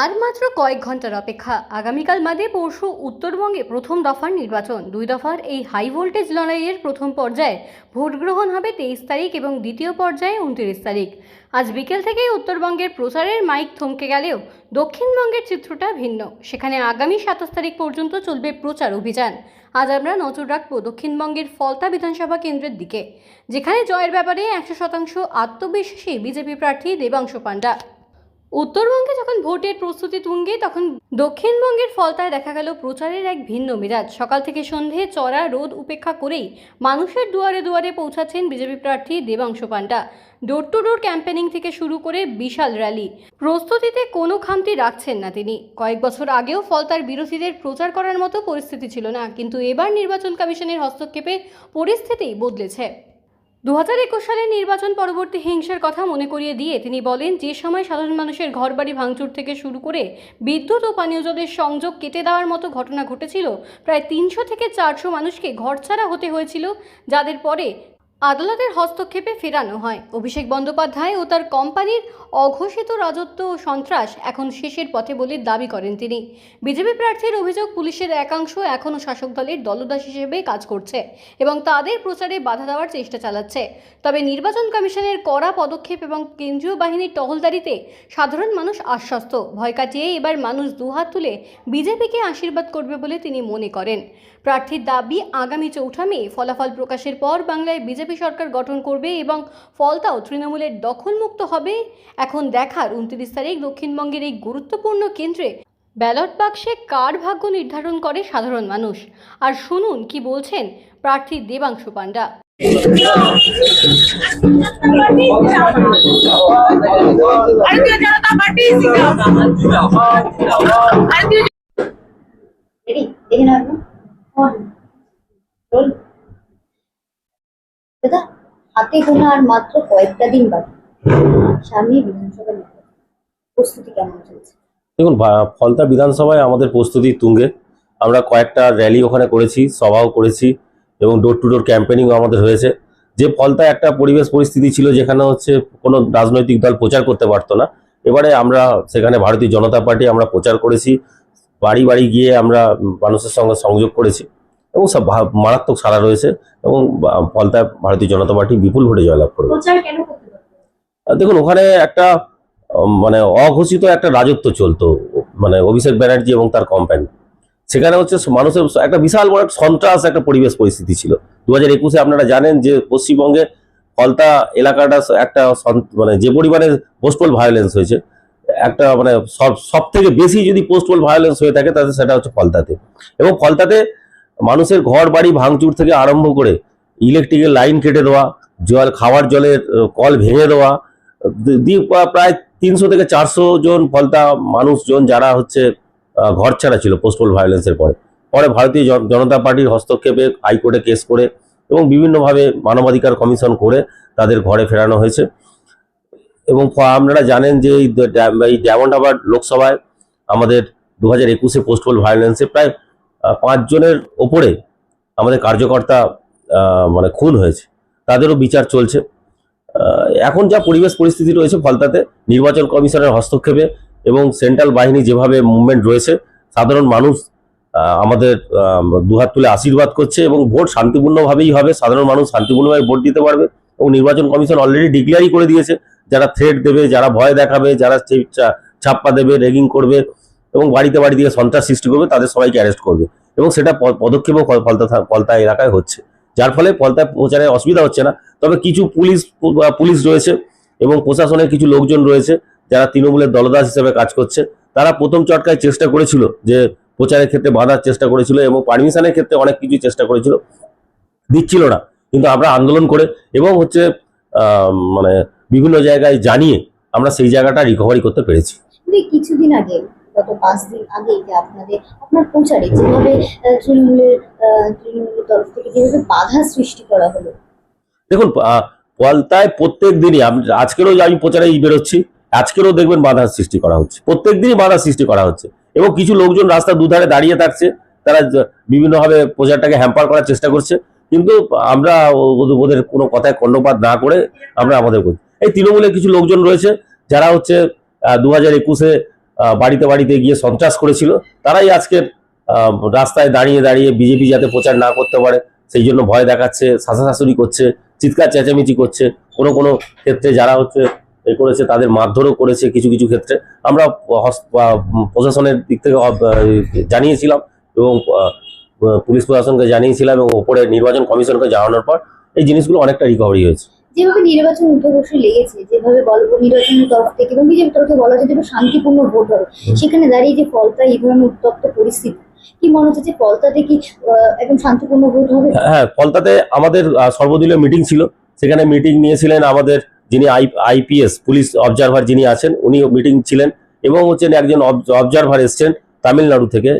আর মাত্র কয়েক ঘন্টার অপেক্ষা। আগামীকাল বাদে পরশু উত্তরবঙ্গে প্রথম দফার নির্বাচন। দুই দফার এই হাই ভোল্টেজ লড়াইয়ের প্রথম পর্যায়ে ভোট গ্রহণ হবে 23 তারিখ এবং দ্বিতীয় পর্যায়ে 29 তারিখ। আজ বিকেল থেকেই উত্তরবঙ্গের প্রচারের মাইক থমকে গেলেও দক্ষিণবঙ্গের চিত্রটা ভিন্ন। সেখানে আগামী 27 তারিখ পর্যন্ত চলবে প্রচার অভিযান। আজ আমরা নজর রাখবো দক্ষিণবঙ্গের ফলতা বিধানসভা কেন্দ্রের দিকে, যেখানে জয়ের ব্যাপারে 100% আত্মবিশ্বাসী বিজেপি প্রার্থী দেবাংশু পাণ্ডা। উত্তরবঙ্গে যখন ভোটের প্রস্তুতি তুঙ্গে, তখন দক্ষিণবঙ্গের ফলতায় দেখা গেল প্রচারের এক ভিন্ন মেজাজ। সকাল থেকে সন্ধে চড়া রোদ উপেক্ষা করেই মানুষের দুয়ারে দুয়ারে পৌঁছাচ্ছেন বিজেপি প্রার্থী দেবাংশু পাণ্ডা। ডোর টু ডোর ক্যাম্পেনিং থেকে শুরু করে বিশাল র্যালি, প্রস্তুতিতে কোনো খামতি রাখছেন না তিনি। কয়েক বছর আগেও ফলতার বিরোধীদের প্রচার করার মতো পরিস্থিতি ছিল না, কিন্তু এবার নির্বাচন কমিশনের হস্তক্ষেপে পরিস্থিতি বদলেছে। 2021 সালের নির্বাচন পরবর্তী হিংসার কথা মনে করিয়ে দিয়ে তিনি বলেন, যে সময় সাধারণ মানুষের ঘরবাড়ি ভাঙচুর থেকে শুরু করে বিদ্যুৎ ও পানীয় জলের সংযোগ কেটে দেওয়ার মতো ঘটনা ঘটেছিল, প্রায় 300 থেকে 400 মানুষকে ঘরছাড়া হতে হয়েছিল, যাদের পরে আদালতের হস্তক্ষেপে ফেরানো হয়। অভিষেক বন্দ্যোপাধ্যায় ও তার কোম্পানির অঘোষিত রাজত্ব ও সন্ত্রাস এখন শেষের পথে বলে দাবি করেন তিনি। বিজেপি প্রার্থীর অভিযোগ, পুলিশের একাংশ এখনও শাসক দলের দলদাস হিসেবে কাজ করছে এবং তাদের প্রচারে বাধা দেওয়ার চেষ্টা চালাচ্ছে। তবে নির্বাচন কমিশনের কড়া পদক্ষেপ এবং কেন্দ্রীয় বাহিনীর টহলদারিতে সাধারণ মানুষ আশ্বস্ত। ভয় কাটিয়ে এবার মানুষ দুহাত তুলে বিজেপিকে আশীর্বাদ করবে বলে তিনি মনে করেন। প্রার্থীর দাবি, আগামী 4 মে ফলাফল প্রকাশের পর বাংলায় বিজেপি সরকার গঠন করবে এবং ফলতাও তৃণমূলের দখলমুক্ত হবে। এখন দেখার 29 তারিখ দক্ষিণবঙ্গের এই গুরুত্বপূর্ণ কেন্দ্রে ব্যালট বাক্সে কার ভাগ্য নির্ধারণ করে সাধারণ মানুষ। আর শুনুন কি বলছেন প্রার্থী দেবাংশু পাণ্ডা। দাদা, হাতে গোনা আর মাত্র কয়েকটা দিন বাকি সামনে বিধানসভা নির্বাচন, প্রস্তুতি কেমন চলছে? দেখুন, ফলতা বিধানসভায় আমাদের প্রস্তুতি তুঙ্গে। আমরা কয়েকটা র্যালি ওখানে করেছি, সভাও করেছি এবং ডোর টু ডোর ক্যাম্পেনিংও আমাদের হয়েছে। যে ফলতায় একটা পরিবেশ পরিস্থিতি ছিল যেখানে হচ্ছে কোনো রাজনৈতিক দল প্রচার করতে পারতো না, এবারে আমরা সেখানে ভারতীয় জনতা পার্টি আমরা প্রচার করেছি, বাড়ি বাড়ি গিয়ে আমরা মানুষের সঙ্গে সংযোগ করেছি এবং সব মারাত্মক সাড়া রয়েছে এবং ফলতায় ভারতীয় জনতা পার্টি বিপুল ভোটে জয়লাভ করবে। দেখুন, ওখানে একটা মানে অঘোষিত একটা রাজত্ব চলতো, মানে অভিষেক ব্যানার্জি এবং তার কোম্পানি। সেখানে হচ্ছে মানুষের একটা বিশাল বড় সন্ত্রাস একটা পরিবেশ পরিস্থিতি ছিল। 2021-এ আপনারা জানেন যে পশ্চিমবঙ্গে ফলতা এলাকাটা একটা মানে যে পরিমাণে পোস্টাল ভায়োলেন্স হয়েছে, একটা মানে সব থেকে বেশি যদি পোস্টাল ভায়োলেন্স হয়ে থাকে তাহলে সেটা হচ্ছে ফলতাতে। এবং ফলতাতে মানুষের ঘর বাড়ি ভাঙচুর থেকে আরম্ভ করে ইলেকট্রিকের লাইন কেটে দেওয়া, খাওয়ার জলের কল ভেঙে দেওয়া, প্রায় 300 থেকে 400 জন ফলতা মানুষজন যারা হচ্ছে ঘর ছাড়া ছিল পোস্টাল ভায়োলেন্সের পরে ভারতীয় জনতা পার্টির হস্তক্ষেপে হাইকোর্টে কেস করে এবং বিভিন্নভাবে মানবাধিকার কমিশন করে তাদের ঘরে ফেরানো হয়েছে। এবং আপনারা জানেন যে এই ডায়মন্ড হারবার লোকসভায় আমাদের 2021-এ পোস্টাল ভায়োলেন্সে প্রায় 5 জনের ওপরে আমাদের কার্যকর্তা মানে খুন হয়েছে, তাদেরও বিচার চলছে। এখন যা পরিবেশ পরিস্থিতি রয়েছে ফলতাতে, নির্বাচন কমিশনের হস্তক্ষেপে এবং সেন্ট্রাল বাহিনী যেভাবে মুভমেন্ট রয়েছে, সাধারণ মানুষ আমাদের দুহাত তুলে আশীর্বাদ করছে এবং ভোট শান্তিপূর্ণভাবেই হবে। সাধারণ মানুষ শান্তিপূর্ণভাবে ভোট দিতে পারবে এবং নির্বাচন কমিশন অলরেডি ডিক্লেয়ারই করে দিয়েছে, যারা থ্রেট দেবে, যারা ভয় দেখাবে, যারা ছাপ্পা দেবে, রেগিং করবে এবং বাড়িতে বাড়ি দিয়ে সন্ত্রাস সৃষ্টি করবে, তাদের সবাইকে অ্যারেস্ট করবে এবং সেটা পদক্ষেপও ফলতা এলাকায় হচ্ছে, যার ফলে ফলতায় প্রচারে অসুবিধা হচ্ছে না। তবে কিছু পুলিশ রয়েছে এবং প্রশাসনের কিছু লোকজন রয়েছে যারা তৃণমূলের দলদাস হিসেবে কাজ করছে। তারা প্রথম চটকায় চেষ্টা করেছিল যে প্রচারের ক্ষেত্রে বাধার চেষ্টা করেছিল এবং পারমিশনের ক্ষেত্রে অনেক কিছু চেষ্টা করেছিল, দিচ্ছিল না। কিন্তু আমরা আন্দোলন করে এবং হচ্ছে মানে বিভিন্ন জায়গায় জানিয়ে আমরা সেই জায়গাটা রিকভারি করতে পেরেছি। কিছুদিন আগে, গত 5 দিন আগে যে আপনার প্রচারে যেভাবে তৃণমূলের তরফ থেকে যেভাবে বাধা সৃষ্টি করা হলো, দেখুন, ফলতায় প্রত্যেক দিনই আজকেরও আমি প্রচারে বেরোচ্ছি, আজকেরও দেখবেন বাধার সৃষ্টি করা হচ্ছে, প্রত্যেক দিনই বাধার সৃষ্টি করা হচ্ছে এবং কিছু লোকজন রাস্তার দুধারে দাঁড়িয়ে থাকছে, তারা বিভিন্নভাবে প্রচারটাকে হ্যাম্পার করার চেষ্টা করছে। কিন্তু আমরা ওদের কোনো কথায় কর্ণপাত না করে আমরা আমাদের করছি। এই তৃণমূলের কিছু লোকজন রয়েছে যারা হচ্ছে 2021-এ বাড়িতে বাড়িতে গিয়ে সন্ত্রাস করেছিল, তারাই আজকে রাস্তায় দাঁড়িয়ে দাঁড়িয়ে বিজেপি যাতে প্রচার না করতে পারে সেই জন্য ভয় দেখাচ্ছে, শাসাশাসুরি করছে, চিৎকার চেঁচামেচি করছে। কোনো কোনো ক্ষেত্রে যারা হচ্ছে করেছে তাদের মারধরও করেছে। কিছু কিছু ক্ষেত্রে আমরা প্রশাসনের দিক থেকে জানিয়েছিলাম এবং পুলিশ প্রশাসনকে জানিয়েছিলাম এবং ওপরে নির্বাচন কমিশনকে জানানোর পর এই জিনিসগুলো অনেকটা রিকভারি হয়েছে। যেভাবে নির্বাচন উঠে লেগেছে, যেভাবে নির্বাচনের তরফ থেকে এবং বিজেপির তরফে বলা হচ্ছে যে শান্তিপূর্ণ ভোট হবে, সেখানে দাঁড়িয়ে যে ফলতা এই ধরনের উত্তপ্ত পরিস্থিতি, কি মনে হচ্ছে যে ফলতাতে কি একদম শান্তিপূর্ণ ভোট হবে? হ্যাঁ, ফলতাতে আমাদের সর্বদলীয় মিটিং ছিল। সেখানে মিটিং নিয়েছিলেন আমাদের যিনি আইপিএস পুলিশ অবজারভার যিনি আছেন, উনি মিটিং ছিলেন এবং হচ্ছেন একজন অবজারভার এসছেন তামিলনাড়ু থেকে,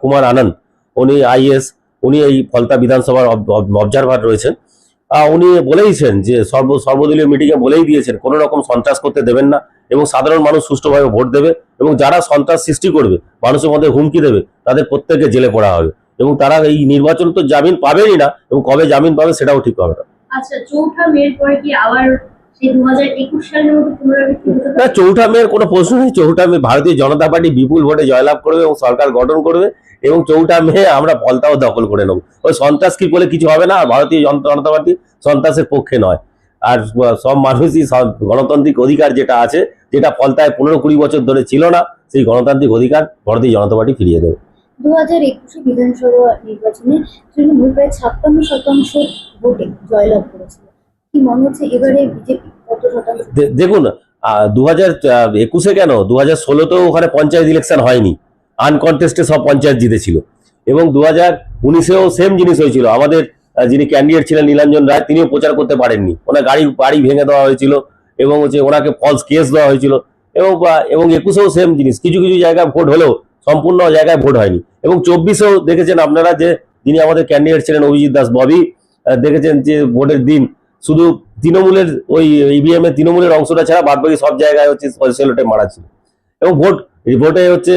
কুমার আনন্দ, উনি আইএস, উনি এই ফলতা বিধানসভার অবজারভার রয়েছেন। উনি বলেইছেন যে সর্বদলীয় মিটিংয়ে বলেই দিয়েছেন কোনো রকম সন্ত্রাস করতে দেবেন না এবং সাধারণ মানুষ সুষ্ঠুভাবে ভোট দেবে এবং যারা সন্ত্রাস সৃষ্টি করবে, মানুষের মধ্যে হুমকি দেবে, তাদের প্রত্যেককে জেলে পড়া হবে এবং তারা এই নির্বাচন তো জামিন পাবেনই না এবং কবে জামিন পাবে সেটাও ঠিক হবে না। আচ্ছা, 4ঠা মের পরে কি আবার সেই 2021 সালের মতো পুনরাবৃত্তি হতে না, পারে? 4ঠা মের কোনো প্রশ্ন নেই। 4ঠা মে ভারতীয় জনতা পার্টি বিপুল ভোটে জয়লাভ করবে এবং সরকার গঠন করবে এবং 4ঠা মে আমরা ফলতাও দখল করে নেব। ওই সন্ত্রাস কি বলে কিছু হবে না। আর ভারতীয় জনতা পার্টি সন্ত্রাসের পক্ষে নয়। আর সব মানুষই গণতান্ত্রিক অধিকার যেটা আছে, যেটা ফলতায় 15-20 বছর ধরে ছিল না, সেই গণতান্ত্রিক অধিকার ভারতীয় জনতা পার্টি ফিরিয়ে দেবে। 2021 বিধানসভা নির্বাচনে তৃণমূল প্রায় 56% ভোটে জয়লাভ করেছিল। কি মনে হচ্ছে এবারে বিজেপি কত শতাংশ? দেখুন, 2021-এ কেন, 2016-তেও ওখানে পঞ্চায়েত ইলেকশন হয়নি, আনকনটেস্টে সব পঞ্চায়েত জিতেছিল এবং 2019-এও সেম জিনিস হয়েছিল। আমাদের যিনি ক্যান্ডিডেট ছিলেন নীলাঞ্জন রায়, তিনিও প্রচার করতে পারেননি, ওনার বাড়ি ভেঙে দেওয়া হয়েছিল এবং হচ্ছে ওনাকে ফলস কেস দেওয়া হয়েছিল এবং 21-এও সেম জিনিস। কিছু কিছু জায়গায় ভোট হলেও সম্পূর্ণ জায়গায় ভোট হয়নি এবং 24-এও দেখেছেন আপনারা যে যিনি আমাদের ক্যান্ডিডেট ছিলেন অভিজিৎ দাস ববি, দেখেছেন যে ভোটের দিন শুধু তৃণমূলের ওই ইভিএম এ তৃণমূলের অংশটা ছাড়া বাদবাকি সব জায়গায় হচ্ছে সেলোটে মারা ছিল এবং ভোটে হচ্ছে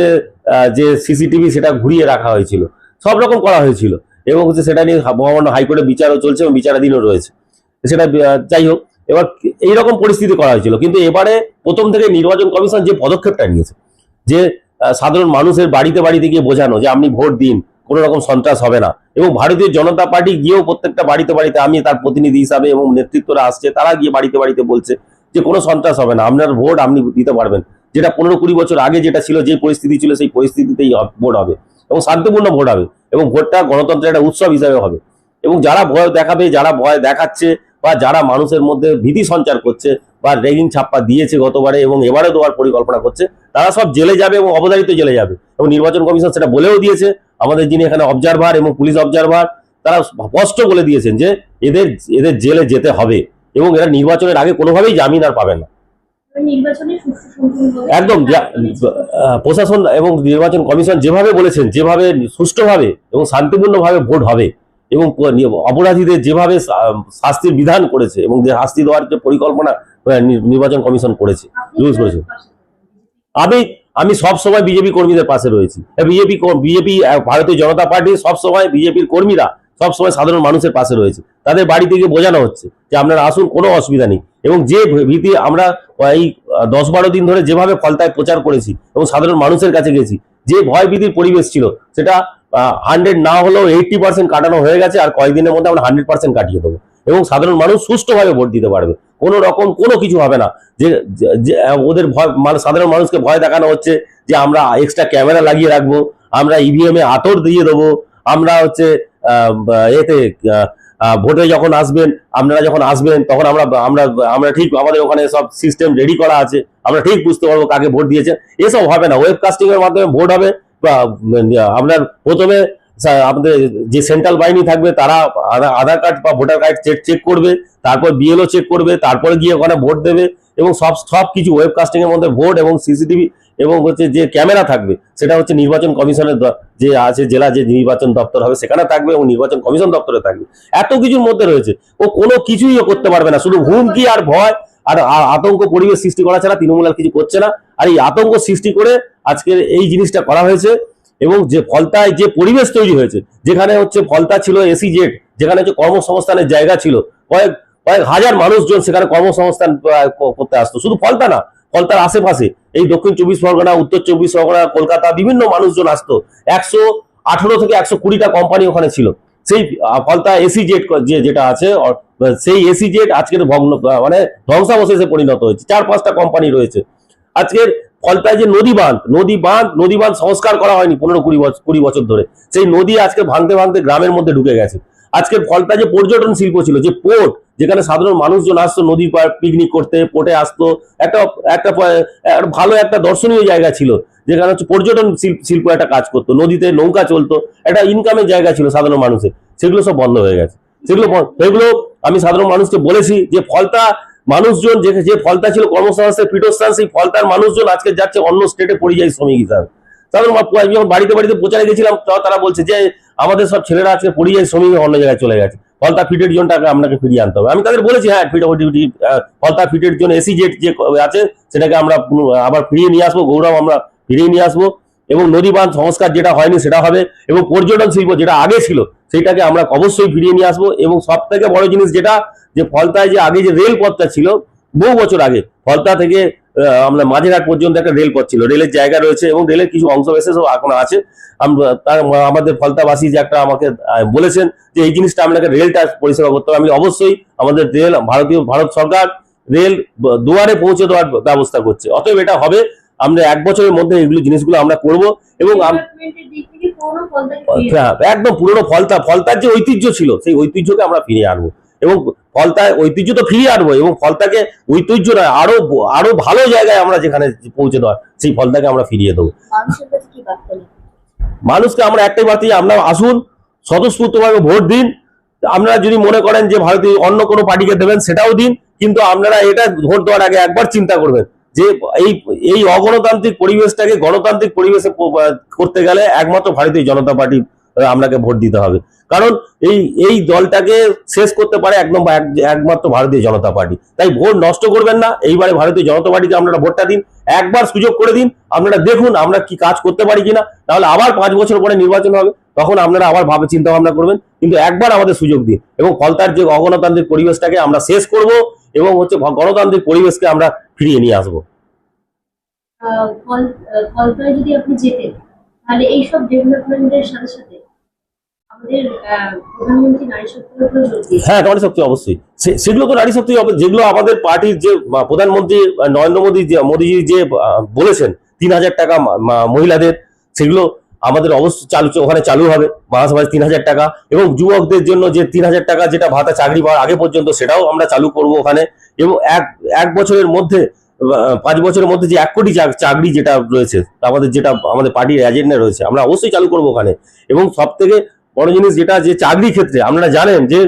যে সিসিটিভি সেটা ঘুরিয়ে রাখা হয়েছিল, সব রকম করা হয়েছিল এবং হচ্ছে সেটা নিয়ে মহামান্য হাইকোর্টে বিচারও চলছে এবং বিচারাধীনও রয়েছে। সেটা যাই হোক, এবার এইরকম পরিস্থিতি করা হয়েছিল। কিন্তু এবারে প্রথম থেকে নির্বাচন কমিশন যে পদক্ষেপটা নিয়েছে, যে সাধারণ মানুষের বাড়িতে বাড়িতে গিয়ে বোঝানো যে আপনি ভোট দিন, কোনো রকম সন্ত্রাস হবে না এবং ভারতীয় জনতা পার্টি গিয়েও প্রত্যেকটা বাড়িতে বাড়িতে, আমি তার প্রতিনিধি হিসাবে এবং নেতৃত্বরা আসছে, তারা গিয়ে বাড়িতে বাড়িতে বলছে যে কোনো সন্ত্রাস হবে না, আপনার ভোট আপনি দিতে পারবেন। যেটা 15-20 বছর আগে যেটা ছিল, যে পরিস্থিতি ছিল, সেই পরিস্থিতিতেই ভোট হবে এবং শান্তিপূর্ণ ভোট হবে এবং ভোটটা গণতন্ত্রের একটা উৎসব হিসাবে হবে এবং যারা ভয় দেখাবে, যারা ভয় দেখাচ্ছে বা যারা মানুষের মধ্যে ভীতি সঞ্চার করছে বা রেগিং ছাপ্পা দিয়েছে গতবারে এবং এবারে দেওয়ার পরিকল্পনা করছে, তারা সব জেলে যাবে এবং অবধারিত জেলে যাবে এবং নির্বাচন কমিশন সেটা বলেও দিয়েছে। আমাদের যিনি এখানে অবজারভার এবং পুলিশ অবজারভার, তারা স্পষ্ট বলে দিয়েছেন যে এদের জেলে যেতে হবে এবং এরা নির্বাচনের আগে কোনোভাবেই জামিন আর পাবেন না। নির্বাচনে সুষ্ঠু সম্পূর্ণভাবে একদম প্রশাসন এবং নির্বাচন কমিশন যেভাবে বলেছেন, যেভাবে সুষ্ঠুভাবে এবং শান্তিপূর্ণভাবে ভোট হবে এবং অপরাধীদের যেভাবে শাস্তির বিধান করেছে এবং যে শাস্তি দেওয়ার যে পরিকল্পনা নির্বাচন কমিশন করেছে, ইউজ করেছে। আমি সব সময় বিজেপি কর্মীদের পাশে রয়েছি। বিজেপি ভারতীয় জনতা পার্টি সব সময়, বিজেপির কর্মীরা সব সময় সাধারণ মানুষের পাশে রয়েছে। তাদের বাড়ি থেকে বোঝানো হচ্ছে যে আপনারা আসুন, কোনো অসুবিধা নেই এবং যে ভীতি আমরা এই 10-12 দিন ধরে যেভাবে ফলতায় প্রচার করেছি এবং সাধারণ মানুষের কাছে গেছি, যে ভয় ভীতির পরিবেশ ছিল, সেটা 100 না হলেও 80% কাটানো হয়ে গেছে। আর কয়েকদিনের মধ্যে আমরা 100% কাটিয়ে দেবো এবং সাধারণ মানুষ সুষ্ঠুভাবে ভোট দিতে পারবে। কোনো রকম কোনো কিছু হবে না যে ওদের ভয়, সাধারণ মানুষকে ভয় দেখানো হচ্ছে যে আমরা এক্সট্রা ক্যামেরা লাগিয়ে রাখবো, আমরা ইভিএম এ আতর দিয়ে দেবো, আমরা হচ্ছে এতে ভোটে যখন আসবেন, আপনারা যখন আসবেন তখন আমরা ঠিক আমাদের ওখানে সব সিস্টেম রেডি করা আছে, আমরা ঠিক বুঝতে পারবো কাকে ভোট দিয়েছে। এসব হবে না, ওয়েবকাস্টিং এর মাধ্যমে ভোট হবে। আপনার প্রথমে আমাদের যে সেন্ট্রাল বাহিনী থাকবে তারা আধার কার্ড বা ভোটার কার্ড চেক করবে, তারপর বিএলও চেক করবে, তারপরে গিয়ে ওখানে ভোট দেবে এবং সব কিছু ওয়েবকাস্টিং এর মধ্যে ভোট এবং সিসিটিভি এবং হচ্ছে যে ক্যামেরা থাকবে, সেটা হচ্ছে নির্বাচন কমিশনের যে আছে জেলা যে নির্বাচন দপ্তর হবে সেখানে থাকবে এবং নির্বাচন কমিশন দপ্তরে থাকবে। এত কিছুর মধ্যে রয়েছে, ও কোনো কিছুই করতে পারবে না, শুধু হুমকি আর ভয় আর আতঙ্ক পরিবেশ সৃষ্টি করা ছাড়া তৃণমূল আর কিছু করছে না। আর এই আতঙ্ক সৃষ্টি করে আজকের এই জিনিসটা করা হয়েছে এবং যে ফলতায় যে পরিবেশ তৈরি হয়েছে, যেখানে হচ্ছে ফলতা ছিল SEZ, যেখানে হচ্ছে কর্মসংস্থানের জায়গা ছিল, কয়েক হাজার মানুষজন সেখানে কর্মসংস্থান করতে আসতো। শুধু ফলতা না, ফলতার আশেপাশে এই দক্ষিণ 24 পরগনা, উত্তর 24 পরগনা, কলকাতা বিভিন্ন মানুষজন আসতো। 118 থেকে 120টা কোম্পানি ওখানে ছিল। সেই ফলতা এসিজেড যেটা আছে, সেই এসিজেড আজকের ভগ্ন মানে ধ্বংসাবশেষে পরিণত হয়েছে। 4-5টা কোম্পানি রয়েছে। আজকের ফলতায় যে নদী বাঁধ সংস্কার করা হয়নি 15-20 বছর ধরে, সেই নদী আজকে ভাঙতে ভাঙতে গ্রামের মধ্যে ঢুকে গেছে। আজকের ফলতা যে পর্যটন শিল্প ছিল, যে পোর্ট যেখানে সাধারণ মানুষজন আসতো নদীর পাড় পিকনিক করতে, পোর্টে আসতো, একটা একটা ভালো একটা দর্শনীয় জায়গা ছিল, যেখানে হচ্ছে পর্যটন শিল্প একটা কাজ করতো, নদীতে নৌকা চলতো, একটা ইনকামের জায়গা ছিল সাধারণ মানুষের। সেগুলো সব বন্ধ হয়ে গেছে। সেগুলো আমি সাধারণ মানুষকে বলেছি যে ফলতা মানুষজন যে ফলতা ছিল কর্মসংস্থানের পীঠস্থান, সেই ফলতার মানুষজন আজকে যাচ্ছে অন্য স্টেটে পরিযায়ী শ্রমিক হিসাবে। সাধারণ যখন বাড়িতে প্রচারে গেছিলাম, তারা বলছে যে আমাদের সব ছেলেরা আজকে পরিযায়ী শ্রমিক অন্য জায়গায় চলে গেছে, ফলতা ফিটের জোনটাকে আপনাকে ফিরিয়ে আনতে হবে। আমি তাদের বলেছি হ্যাঁ, ফলতা ফিটের জন্য এসিজেড যে আছে সেটাকে আমরা আবার ফিরিয়ে নিয়ে আসবো, গৌরব আমরা ফিরিয়ে নিয়ে আসবো, এবং নদী বাঁধ সংস্কার যেটা হয়নি সেটা হবে, এবং পর্যটন শিল্প যেটা আগে ছিল সেইটাকে আমরা অবশ্যই ফিরিয়ে নিয়ে আসবো। এবং সব থেকে বড় জিনিস যেটা, যে ফলতায় যে আগে যে রেলপথটা ছিল বহু বছর আগে, ফলতা থেকে আমরা মাঝেরহাট পর্যন্ত একটা রেলপথ ছিল, রেলের জায়গা রয়েছে এবং রেলের কিছু অংশ বিশেষও এখন আছে। আমাদের ফলতাবাসী যে একটা আমাকে বলেছেন যে এই জিনিসটা আপনাকে রেলটা পরিষেবা করতে হবে। আমি অবশ্যই আমাদের ভারত সরকার রেল দুয়ারে পৌঁছে দেওয়ার ব্যবস্থা করছে, অতএব এটা হবে। আমরা 1 বছরের মধ্যে এগুলো জিনিসগুলো আমরা করব। এবং ডেভেলপমেন্টের দিক থেকে পুরনো ফলতাকে ফিরিয়ে হ্যাঁ, একদম পুরোনো ফলতার যে ঐতিহ্য ছিল সেই ঐতিহ্যকে আমরা ফিরিয়ে আনবো, এবং ফলতায় ঐতিহ্য তো ফিরিয়ে আনবো, এবং ফলতাকে ঐতিহ্য নয় আরো ভালো জায়গায় আমরা যেখানে পৌঁছে দেওয়ার, সেই ফলতাকে আমরা ফিরিয়ে দেবো। মানুষের কাছে কি বার্তা নেই? মানুষকে আমরা একটাই বার্তা, আপনারা আসুন, স্বতঃস্ফূর্তভাবে ভোট দিন। আপনারা যদি মনে করেন যে ভারতীয় অন্য কোনো পার্টিকে দেবেন সেটাও দিন, কিন্তু আপনারা এটা ভোট দেওয়ার আগে একবার চিন্তা করবেন যে এই অগণতান্ত্রিক পরিবেশটাকে গণতান্ত্রিক পরিবেশে করতে গেলে একমাত্র ভারতীয় জনতা পার্টি আপনাকে ভোট দিতে হবে। কারণ এই দলটাকে শেষ করতে পারে একমাত্র ভারতীয় জনতা পার্টি। তাই ভোট নষ্ট করবেন না, এইবারে ভারতীয় জনতা পার্টিকে আপনারা ভোটটা দিন, একবার সুযোগ করে দিন। আপনারা দেখুন আমরা কি কাজ করতে পারি কিনা, তাহলে আবার 5 বছর পরে নির্বাচন হবে, তখন আপনারা আবার চিন্তা ভাবনা করবেন। কিন্তু একবার আমাদের সুযোগ দিন, এবং ফলতার যে অগণতান্ত্রিক পরিবেশটাকে আমরা শেষ করব, এবং হচ্ছে গণতান্ত্রিক পরিবেশকে আমরা ফিরিয়ে নিয়ে আসবো। ফলতায় যদি আপনি যেতেন, তাহলে এইসব ডেভেলপমেন্টের সাথে সাথে আমাদের প্রধানমন্ত্রী নারী শক্তির উপরে জোর দিয়েছেন। হ্যাঁ, নারী শক্তি অবশ্যই, সেগুলো তো নারী শক্তি হবে, যেগুলো আমাদের পার্টির যে প্রধানমন্ত্রী নরেন্দ্র মোদীজি যে বলেছেন 3000 টাকা মহিলাদের, সেগুলো আমাদের অবশ্যই ওখানে চালু হবে মাস 3000 টাকা। এবং যুবকদের জন্য যে 3000 টাকা যেটা ভাতা চাকরি পাওয়ার আগে পর্যন্ত, সেটাও আমরা চালু করব ওখানে। এবং এক বছরের মধ্যে 5 বছরের মধ্যে যে 1 কোটি চাকরি যেটা রয়েছে, আমাদের পার্টির এজেন্ডা রয়েছে, আমরা অবশ্যই চালু করব ওখানে। এবং সব থেকে বড় জিনিস যেটা, যে চাকরি ক্ষেত্রে আপনারা জানেন যে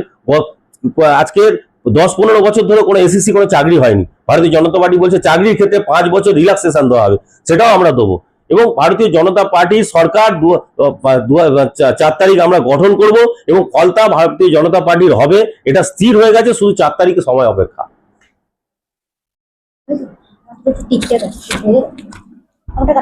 আজকের 10-15 বছর ধরে কোনো এসএসসি কোনো চাকরি হয়নি। ভারতীয় জনতা পার্টি বলছে চাকরির ক্ষেত্রে 5 বছর রিল্যাক্সেশন দেওয়া হবে, সেটাও আমরা দেবো। এবং ভারতীয় জনতা পার্টি সরকার 4 তারিখ আমরা গঠন করব, এবং ফলতা ভারতীয় জনতা পার্টির হবে, এটা স্থির হয়ে গেছে, শুধু 4 তারিখে সময় অপেক্ষা। টিকটক আছে, আমাকে